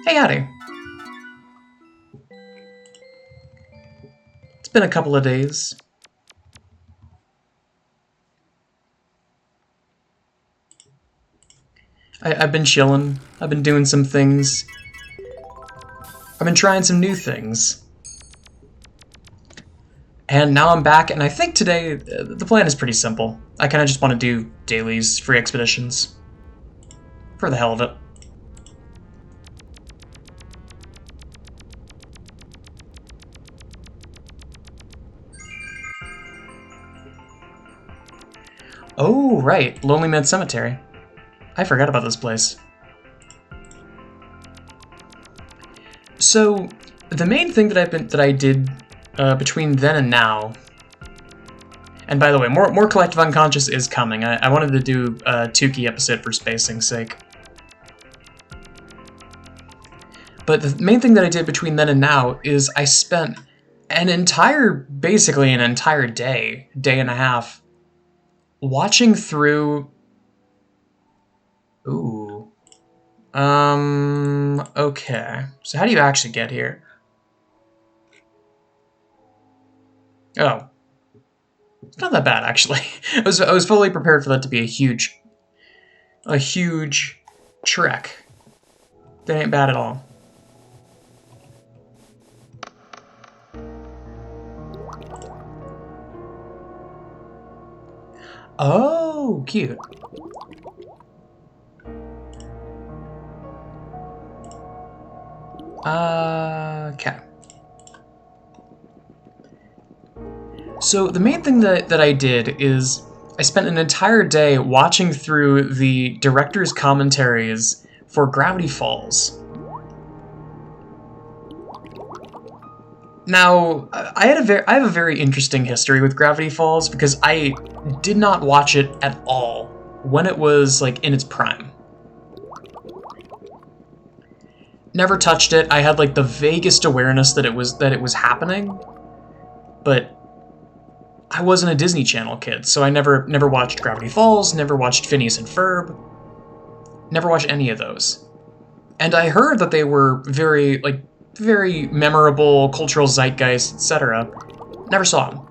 Hey, howdy. It's been a couple of days. I've been chilling. I've been doing some things. I've been trying some new things. And now I'm back, and I think today the plan is pretty simple. I kind of just want to do dailies, free expeditions. For the hell of it. Oh, right. Lonely Man Cemetery. I forgot about this place. So, the main thing that I did between then and now. And by the way, more Collective Unconscious is coming. I wanted to do a Tukey episode for spacing's sake. But the main thing that I did between then and now is I spent basically an entire day and a half, watching through... Ooh. Okay. So how do you actually get here? Oh. It's not that bad, actually. I was fully prepared for that to be a huge trek. That ain't bad at all. Oh, cute. Okay. So the main thing that I did is I spent an entire day watching through the director's commentaries for Gravity Falls. Now, I have a very interesting history with Gravity Falls because I did not watch it at all when it was like in its prime. Never touched it. I had like the vaguest awareness that it was happening, but I wasn't a Disney Channel kid, so I never watched Gravity Falls, never watched Phineas and Ferb, never watched any of those. And I heard that they were very memorable, cultural zeitgeist, etc. Never saw them.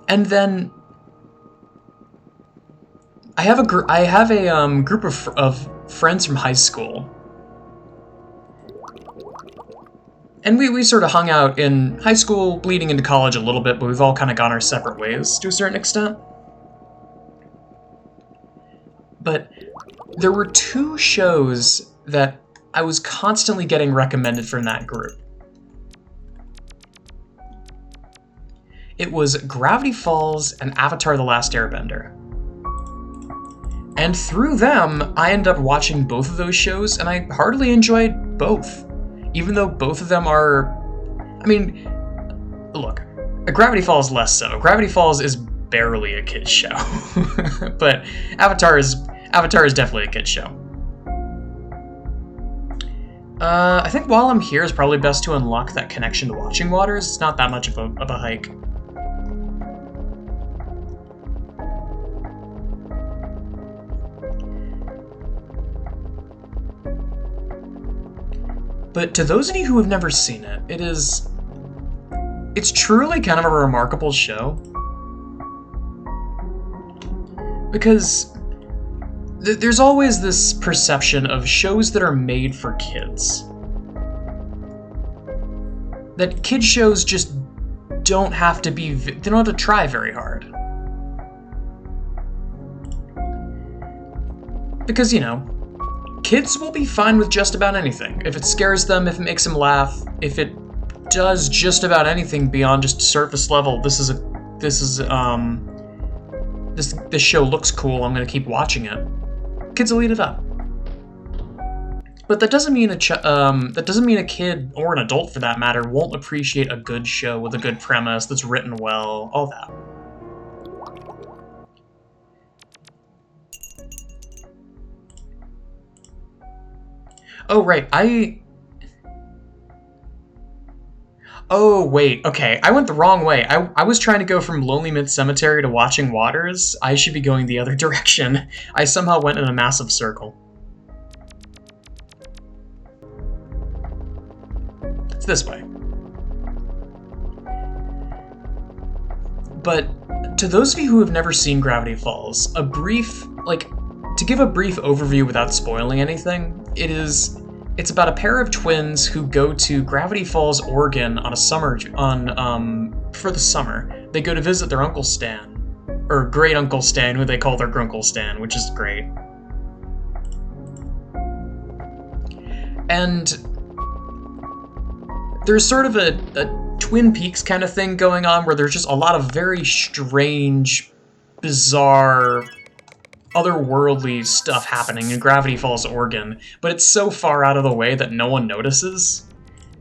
And then I have a group of friends from high school. And we sort of hung out in high school, bleeding into college a little bit, but we've all kind of gone our separate ways to a certain extent. But there were two shows that I was constantly getting recommended from that group. It was Gravity Falls and Avatar: The Last Airbender. And through them, I ended up watching both of those shows, and I heartily enjoyed both. Even though both of them are... I mean, look, Gravity Falls less so. Gravity Falls is barely a kid's show. But Avatar is definitely a kid's show. I think while I'm here, it's probably best to unlock that connection to Watching Waters. It's not that much of a hike. But to those of you who have never seen it, it's truly kind of a remarkable show. Because there's always this perception of shows that are made for kids. That kids shows just don't have to be, they don't have to try very hard. Because, you know, kids will be fine with just about anything. If it scares them, if it makes them laugh, if it does just about anything beyond just surface level, this show looks cool, I'm gonna keep watching it. Kids will eat it up. But that doesn't mean a kid, or an adult for that matter, won't appreciate a good show with a good premise that's written well, all that. Oh, right, Oh, wait, okay, I went the wrong way. I was trying to go from Lonely Myth Cemetery to Watching Waters. I should be going the other direction. I somehow went in a massive circle. this way. But to those of you who have never seen Gravity Falls, to give a brief overview without spoiling anything, it's about a pair of twins who go to Gravity Falls, Oregon for the summer. They go to visit their Uncle Stan, or Great Uncle Stan, who they call their Grunkle Stan, which is great. And there's sort of a Twin Peaks kind of thing going on where there's just a lot of very strange, bizarre, otherworldly stuff happening in Gravity Falls, Oregon, but it's so far out of the way that no one notices.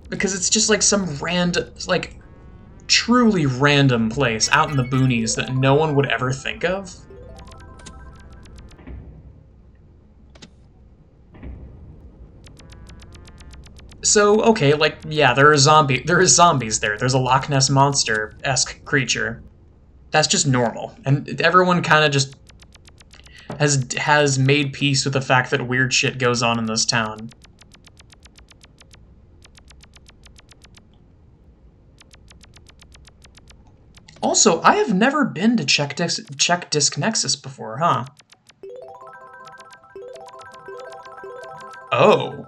Because it's just like some random, like, truly random place out in the boonies that no one would ever think of. So, okay, like, yeah, there is zombies there. There's a Loch Ness Monster-esque creature. That's just normal. And everyone kind of just has made peace with the fact that weird shit goes on in this town. Also, I have never been to Check Disc Nexus before, huh? Oh.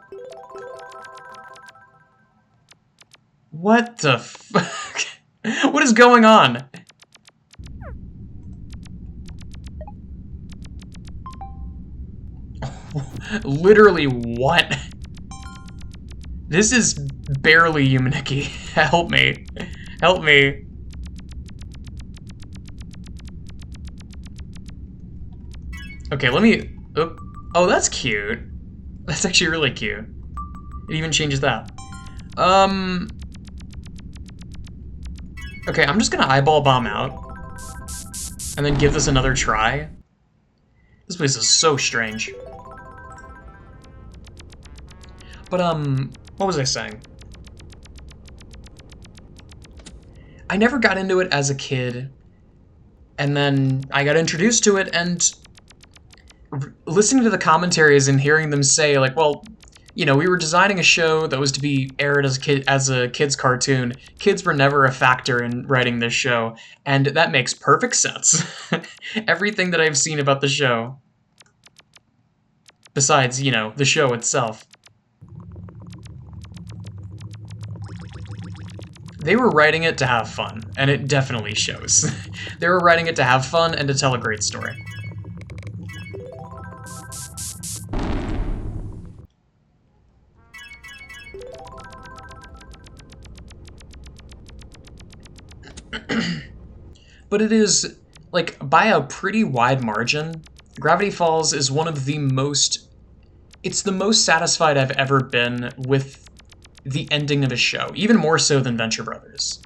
What the fuck? What is going on? Literally what? This is barely Yumaniki. Help me. Help me. Okay, let me... Oh, that's cute. That's actually really cute. It even changes that. Okay, I'm just gonna eyeball bomb out. And then give this another try. This place is so strange. But, what was I saying? I never got into it as a kid, and then I got introduced to it, and listening to the commentaries and hearing them say, like, well, you know, we were designing a show that was to be aired as a kid's cartoon. Kids were never a factor in writing this show, and that makes perfect sense. Everything that I've seen about the show, besides, you know, the show itself, they were writing it to have fun, and it definitely shows. They were writing it to have fun and to tell a great story. But it is, like, by a pretty wide margin, Gravity Falls is one of the most... It's the most satisfied I've ever been with the ending of a show, even more so than Venture Brothers.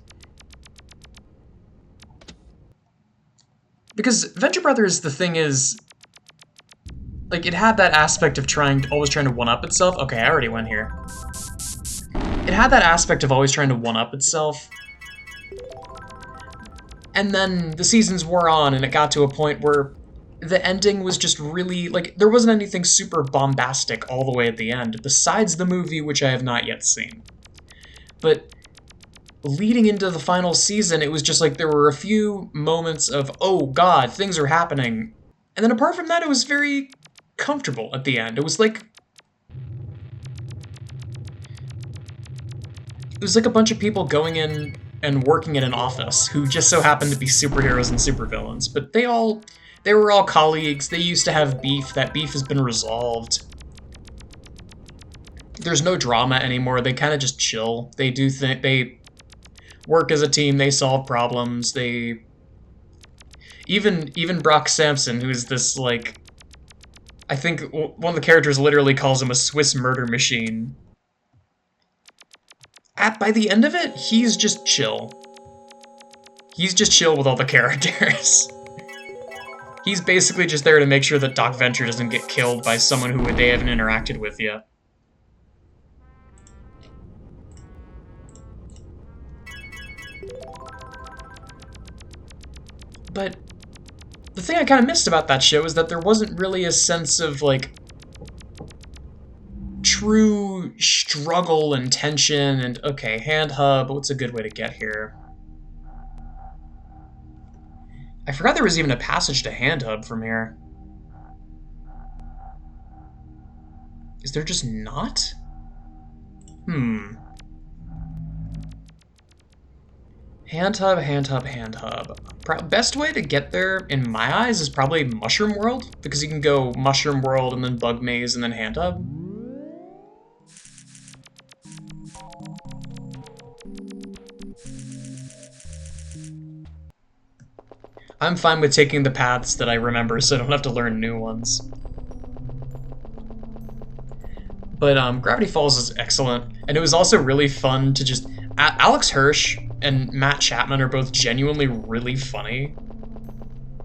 Because Venture Brothers, the thing is, like, it had that aspect of always trying to one-up itself. Okay, I already went here. It had that aspect of always trying to one-up itself. And then the seasons wore on, and it got to a point where the ending was just really, like, there wasn't anything super bombastic all the way at the end, besides the movie, which I have not yet seen. But leading into the final season, it was just like there were a few moments of, oh god, things are happening. And then apart from that, it was very comfortable at the end. It was like a bunch of people going in and working at an office who just so happened to be superheroes and supervillains, but they were all colleagues. They used to have beef. That beef has been resolved. There's no drama anymore. They kind of just chill. They work as a team. They solve problems. Even Brock Sampson, who's this, like, I think one of the characters literally calls him a Swiss murder machine. By the end of it, he's just chill. He's just chill with all the characters. He's basically just there to make sure that Doc Venture doesn't get killed by someone who they haven't interacted with yet. But the thing I kind of missed about that show is that there wasn't really a sense of, like, true struggle and tension and, okay, hand hub, what's a good way to get here? I forgot there was even a passage to hand hub from here. Is there just not? Hmm. Hand hub, hand hub, hand hub. Best way to get there, in my eyes, is probably Mushroom World, because you can go Mushroom World and then Bug Maze and then hand hub. I'm fine with taking the paths that I remember so I don't have to learn new ones. But Gravity Falls is excellent, and it was also really fun to just... Alex Hirsch and Matt Chapman are both genuinely really funny.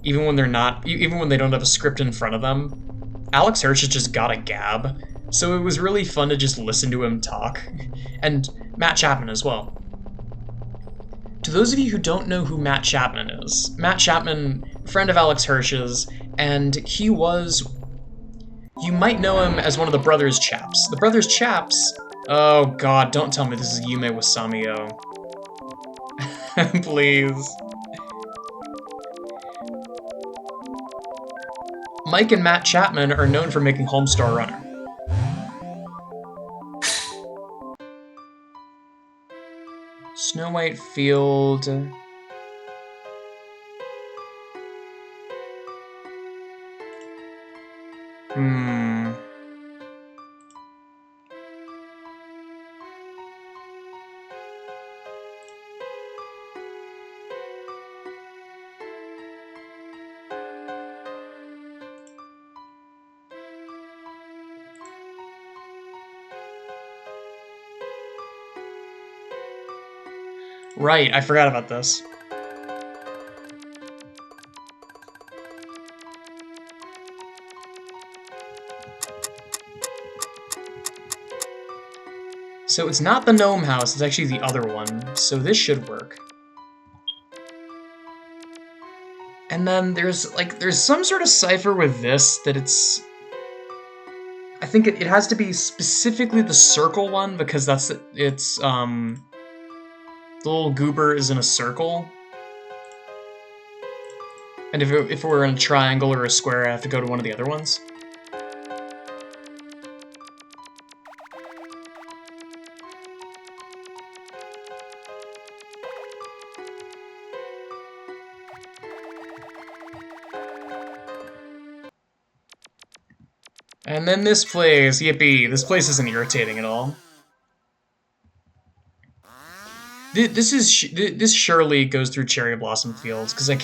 Even when they're not... Even when they don't have a script in front of them. Alex Hirsch has just got a gab, so it was really fun to just listen to him talk. And Matt Chapman as well. To those of you who don't know who Matt Chapman is, Matt Chapman, friend of Alex Hirsch's, and he was... You might know him as one of the Brothers Chaps. The Brothers Chaps... Oh god, don't tell me this is Yume Wasamio. Please. Mike and Matt Chapman are known for making Homestar Runner. Snow White Field... Right, I forgot about this. So it's not the gnome house, it's actually the other one, so this should work. And then there's some sort of cipher with this that it's... I think it has to be specifically the circle one, because that's... The little goober is in a circle. And if it were in a triangle or a square, I have to go to one of the other ones. And then this place, yippee, this place isn't irritating at all. This surely goes through Cherry Blossom Fields, because I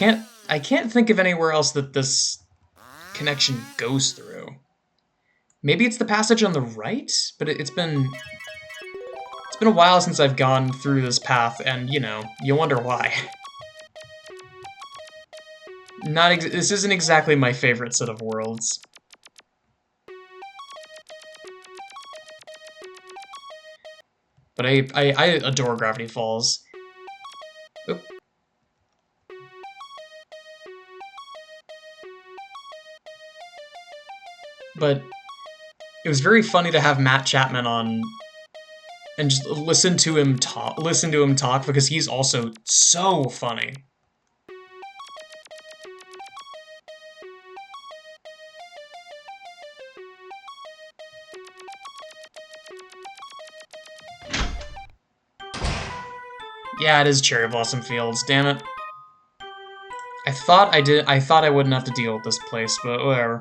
can't think of anywhere else that this connection goes through. Maybe it's the passage on the right, but it's been a while since I've gone through this path, and you know, you wonder why. This isn't exactly my favorite set of worlds. But I adore Gravity Falls. Oop. But it was very funny to have Matt Chapman on and just listen to him talk because he's also so funny. Yeah, it is Cherry Blossom Fields, damn it. I thought I wouldn't have to deal with this place, but whatever.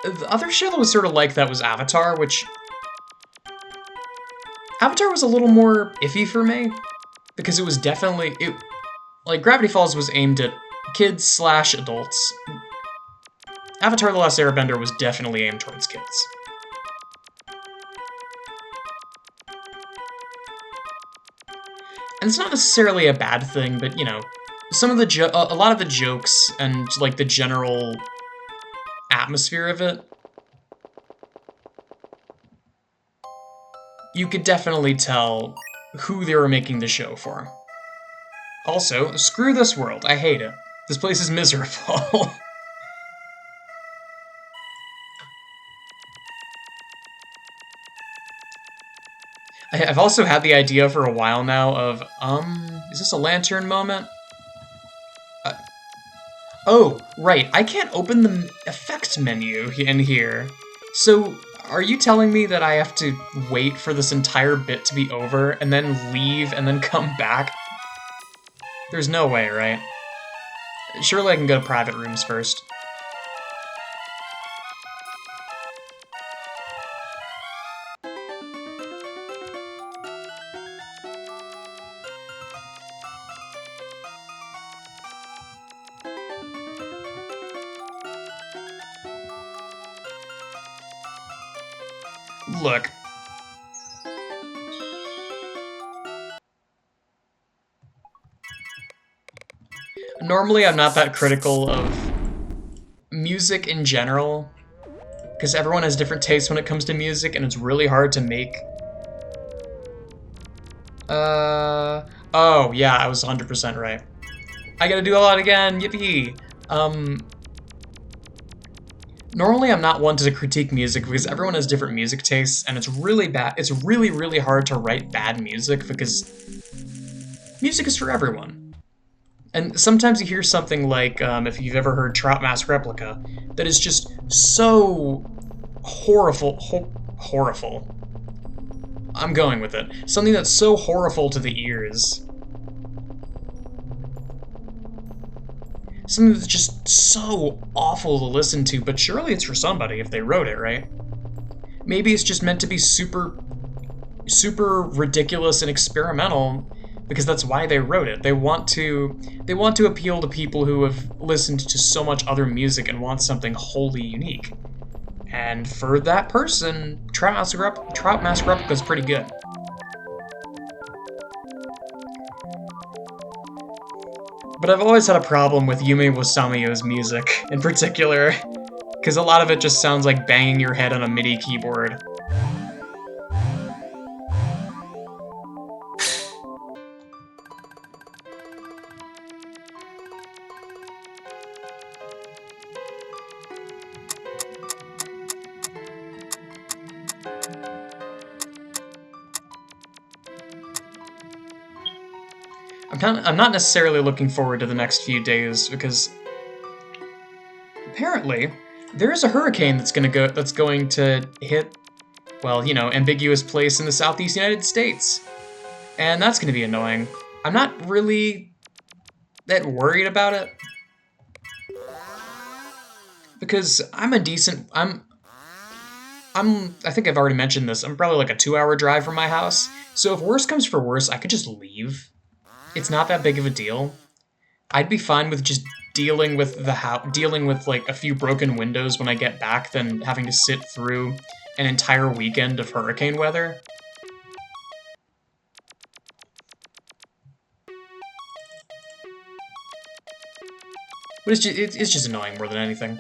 The other show that was sort of like that was Avatar, which... Avatar was a little more iffy for me, because it was definitely... Like, Gravity Falls was aimed at kids/adults. Avatar The Last Airbender was definitely aimed towards kids. And it's not necessarily a bad thing, but, you know, some of the a lot of the jokes and, like, the general atmosphere of it, you could definitely tell who they were making the show for. Also, screw this world. I hate it. This place is miserable. I've also had the idea for a while now of, is this a lantern moment? Uh, oh, right, I can't open the effect menu in here. So, are you telling me that I have to wait for this entire bit to be over, and then leave, and then come back? There's no way, right? Surely I can go to private rooms first. Look. Normally I'm not that critical of music in general, because everyone has different tastes when it comes to music, and it's really hard to make... Oh, yeah, I was 100% right. I gotta do a lot again, yippee! Normally I'm not one to critique music because everyone has different music tastes, and it's really bad. It's really, really hard to write bad music because music is for everyone. And sometimes you hear something like, if you've ever heard Trout Mask Replica, that is just so horrible. I'm going with it. Something that's so horrible to the ears. Something that's just so awful to listen to, but surely it's for somebody if they wrote it, right? Maybe it's just meant to be super ridiculous and experimental because that's why they wrote it. They want to appeal to people who have listened to so much other music and want something wholly unique. And for that person, Trout Mask Replica is pretty good. But I've always had a problem with Yumi Wasamiyo's music, in particular, because a lot of it just sounds like banging your head on a MIDI keyboard. I'm not necessarily looking forward to the next few days because apparently there is a hurricane that's going to hit, well, you know, ambiguous place in the southeast United States. And that's going to be annoying. I'm not really that worried about it because I think I've already mentioned this. I'm probably like a 2-hour drive from my house. So if worse comes for worse, I could just leave. It's not that big of a deal. I'd be fine with just dealing with like a few broken windows when I get back than having to sit through an entire weekend of hurricane weather. But it's just annoying more than anything.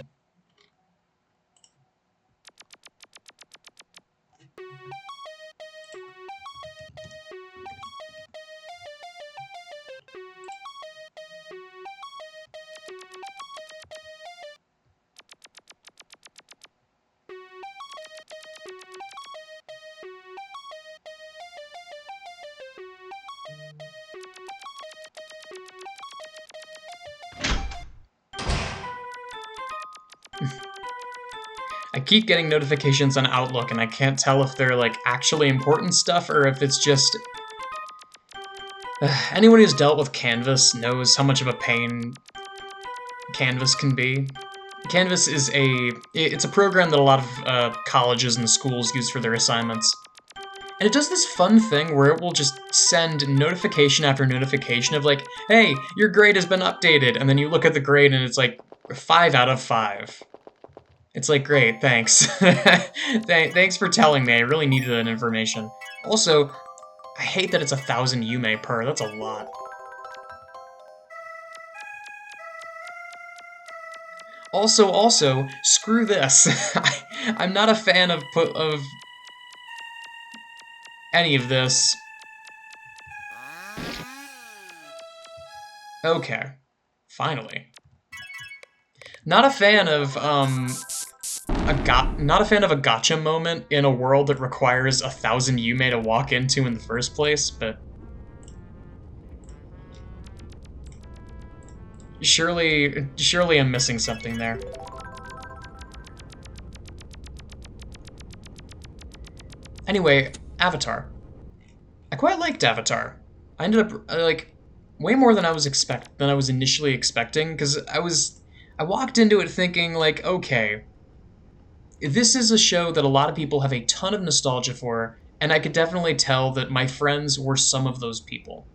I keep getting notifications on Outlook and I can't tell if they're like actually important stuff or if it's just... anyone who's dealt with Canvas knows how much of a pain Canvas can be. Canvas is it's a program that a lot of colleges and schools use for their assignments. And it does this fun thing where it will just send notification after notification of like, hey, your grade has been updated, and then you look at the grade and it's like 5 out of 5. It's like, great, thanks. Thanks for telling me, I really needed that information. Also, I hate that it's 1,000 Yume per, that's a lot. Also, screw this. I'm not a fan of any of this. Okay. Finally. Not a fan of, not a fan of a gotcha moment in a world that requires 1,000 Yume to walk into in the first place, but surely I'm missing something there. Anyway, Avatar. I quite liked Avatar. I ended up like way more than I was initially expecting, because I walked into it thinking like, okay, this is a show that a lot of people have a ton of nostalgia for, and I could definitely tell that my friends were some of those people.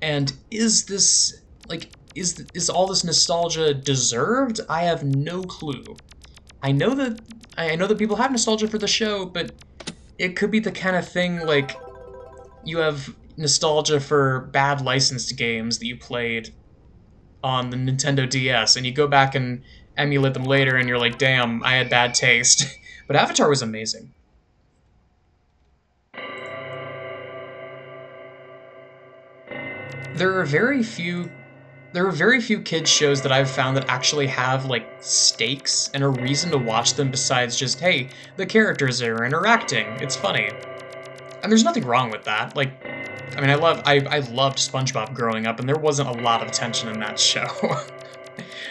And is this like is all this nostalgia deserved? I have no clue. I know that I know that people have nostalgia for the show, but it could be the kind of thing like you have nostalgia for bad licensed games that you played on the Nintendo DS, and you go back and emulate them later, and you're like, damn, I had bad taste. But Avatar was amazing. There are very few there are very few kids shows that I've found that actually have like stakes and a reason to watch them besides just, hey, the characters are interacting. It's funny. And there's nothing wrong with that. Like, I mean, I loved SpongeBob growing up, and there wasn't a lot of tension in that show.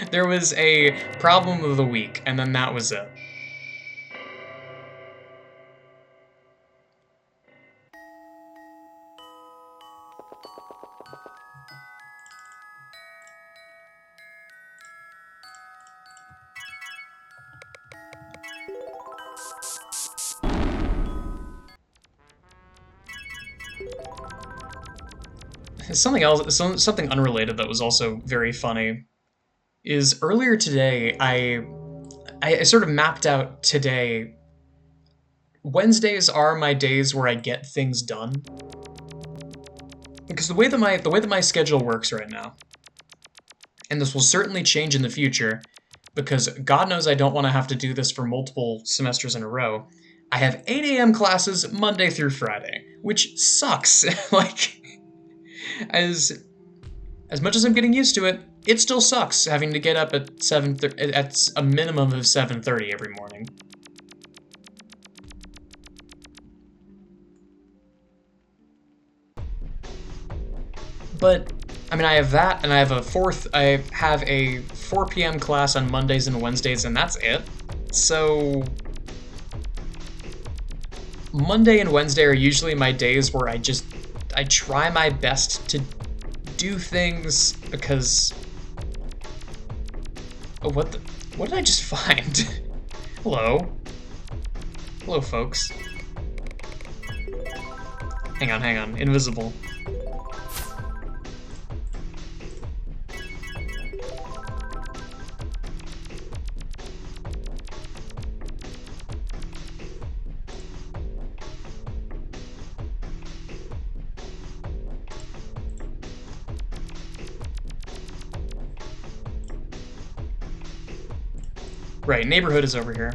There was a problem of the week, and then that was it. Something else, something unrelated that was also very funny is earlier today I sort of mapped out today. Wednesdays are my days where I get things done, because the way that my schedule works right now, and this will certainly change in the future, because God knows I don't want to have to do this for multiple semesters in a row. I have 8 a.m. classes Monday through Friday, which sucks. Like, as as much as I'm getting used to it, it still sucks having to get up at at a minimum of 7:30 every morning. But I mean, I have that, and I have a 4 p.m. class on Mondays and Wednesdays, and that's it. So Monday and Wednesday are usually my days where I try my best to do things because oh, what did I just find? Hello. Hello, folks. Hang on. Invisible. Right, neighborhood is over here.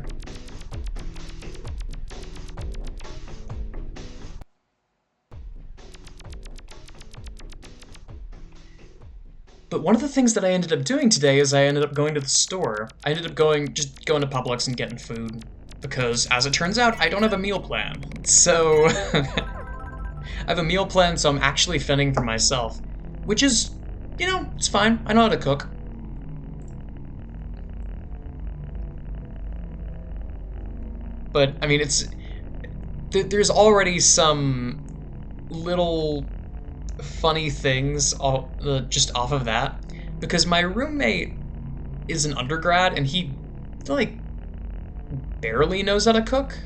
But one of the things that I ended up doing today is I ended up going to the store. I ended up just going to Publix and getting food. Because, as it turns out, I don't have a meal plan. So, I have a meal plan, so I'm actually fending for myself. Which is, you know, it's fine. I know how to cook. But, I mean, there's already some little funny things just off of that. Because my roommate is an undergrad, and he, like, barely knows how to cook.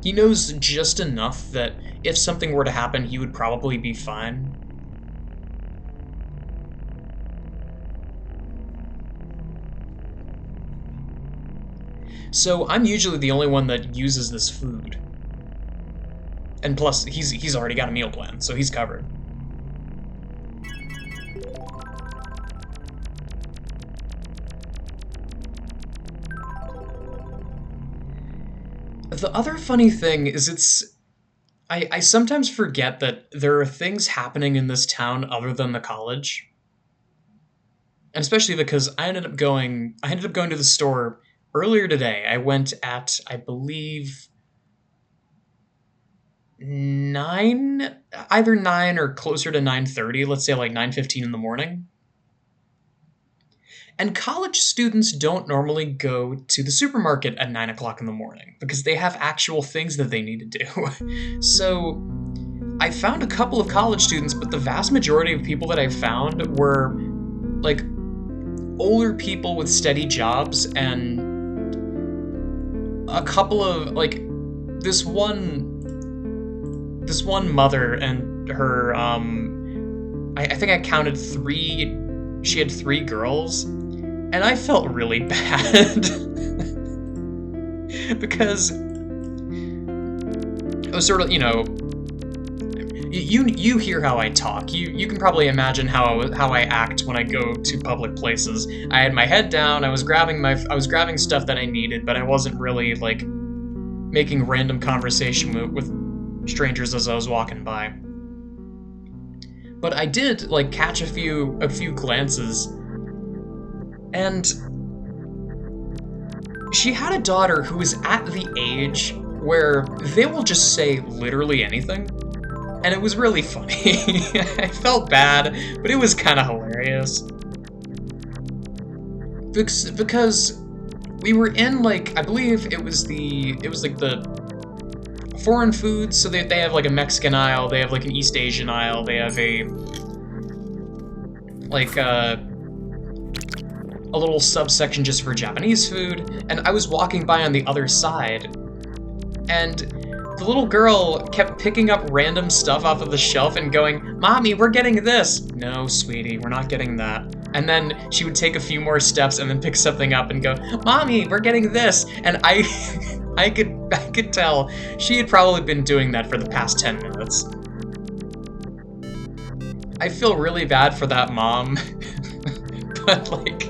He knows just enough that if something were to happen, he would probably be fine. So I'm usually the only one that uses this food. And plus, he's already got a meal plan, so he's covered. The other funny thing is I sometimes forget that there are things happening in this town other than the college. And especially because I ended up going to the store earlier today. I went at, I believe, 9, either 9 or closer to 9:30, let's say like 9:15 in the morning. And college students don't normally go to the supermarket at 9 o'clock in the morning because they have actual things that they need to do. So I found a couple of college students, but the vast majority of people that I found were like older people with steady jobs, and a couple of like this one mother and her I think I counted 3, she had 3 girls, and I felt really bad because it was sort of, you hear how I talk. You can probably imagine how I act when I go to public places. I had my head down. I was grabbing stuff that I needed, but I wasn't really like making random conversation with strangers as I was walking by. But I did like catch a few glances, and she had a daughter who was at the age where they will just say literally anything. And it was really funny. I felt bad, but it was kind of hilarious. Because we were in, like, I believe it was like the foreign foods, so they have like a Mexican aisle, they have like an East Asian aisle, they have a like a little subsection just for Japanese food, and I was walking by on the other side, and the little girl kept picking up random stuff off of the shelf and going, "Mommy, we're getting this." "No, sweetie, we're not getting that." And then she would take a few more steps and then pick something up and go, "Mommy, we're getting this." And I could tell she had probably been doing that for the past 10 minutes. I feel really bad for that mom, but like,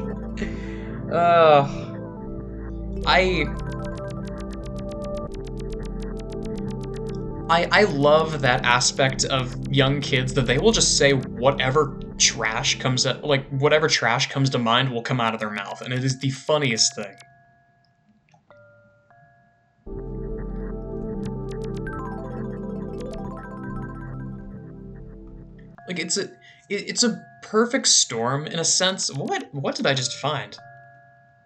I love that aspect of young kids that they will just say whatever trash comes to mind will come out of their mouth, and it is the funniest thing. Like it's a perfect storm in a sense. What did I just find?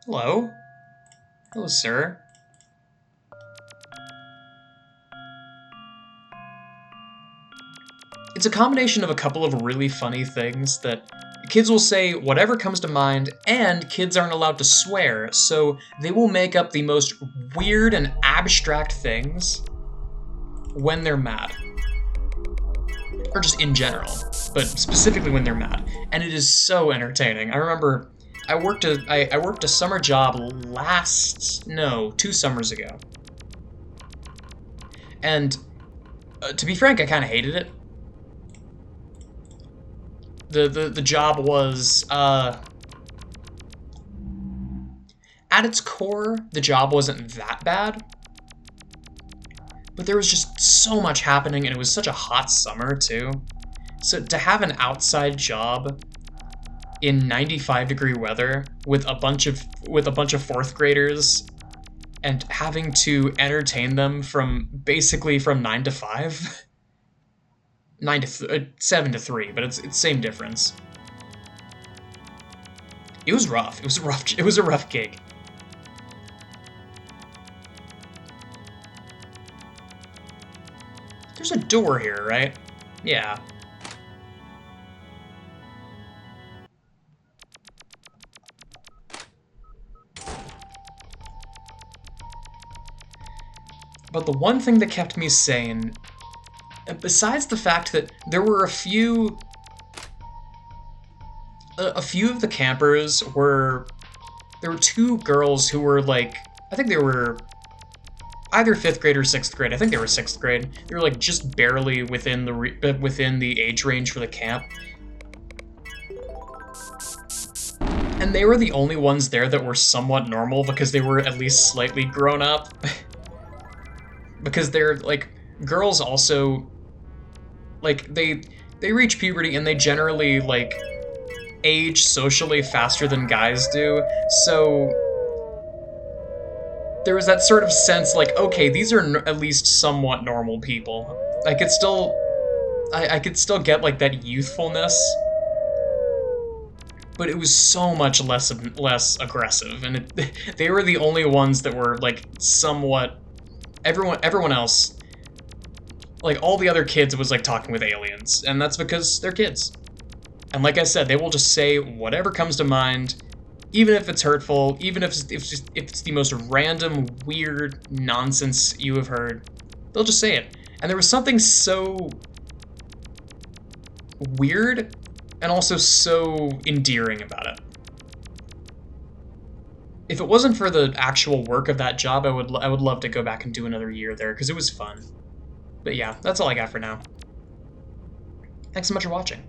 Hello? Hello, sir. It's a combination of a couple of really funny things that kids will say whatever comes to mind, and kids aren't allowed to swear, so they will make up the most weird and abstract things when they're mad. Or just in general, but specifically when they're mad. And it is so entertaining. I remember I worked a summer job 2 summers ago. And to be frank, I kind of hated it. The job was, at its core, the job wasn't that bad. But there was just so much happening, and it was such a hot summer, too. So to have an outside job in 95-degree weather with a bunch of 4th graders and having to entertain them from 9 to 5, 7 to 3, but it's same difference. It was rough. It was a rough gig. There's a door here, right? Yeah. But the one thing that kept me sane, besides the fact that there were a few of the campers there were 2 girls who were like, I think they were either 5th grade or 6th grade. I think they were 6th grade. They were like just barely within the age range for the camp. And they were the only ones there that were somewhat normal because they were at least slightly grown up. Because they're like, girls also, like, they reach puberty and they generally, like, age socially faster than guys do, so there was that sort of sense, like, okay, these are at least somewhat normal people. I could still, I could still get, like, that youthfulness, but it was so much less aggressive, and they were the only ones that were, like, somewhat, everyone else, like, all the other kids was, like, talking with aliens, and that's because they're kids. And like I said, they will just say whatever comes to mind, even if it's hurtful, even if it's the most random, weird nonsense you have heard, they'll just say it. And there was something so weird and also so endearing about it. If it wasn't for the actual work of that job, I would love to go back and do another year there because it was fun. But yeah, that's all I got for now. Thanks so much for watching.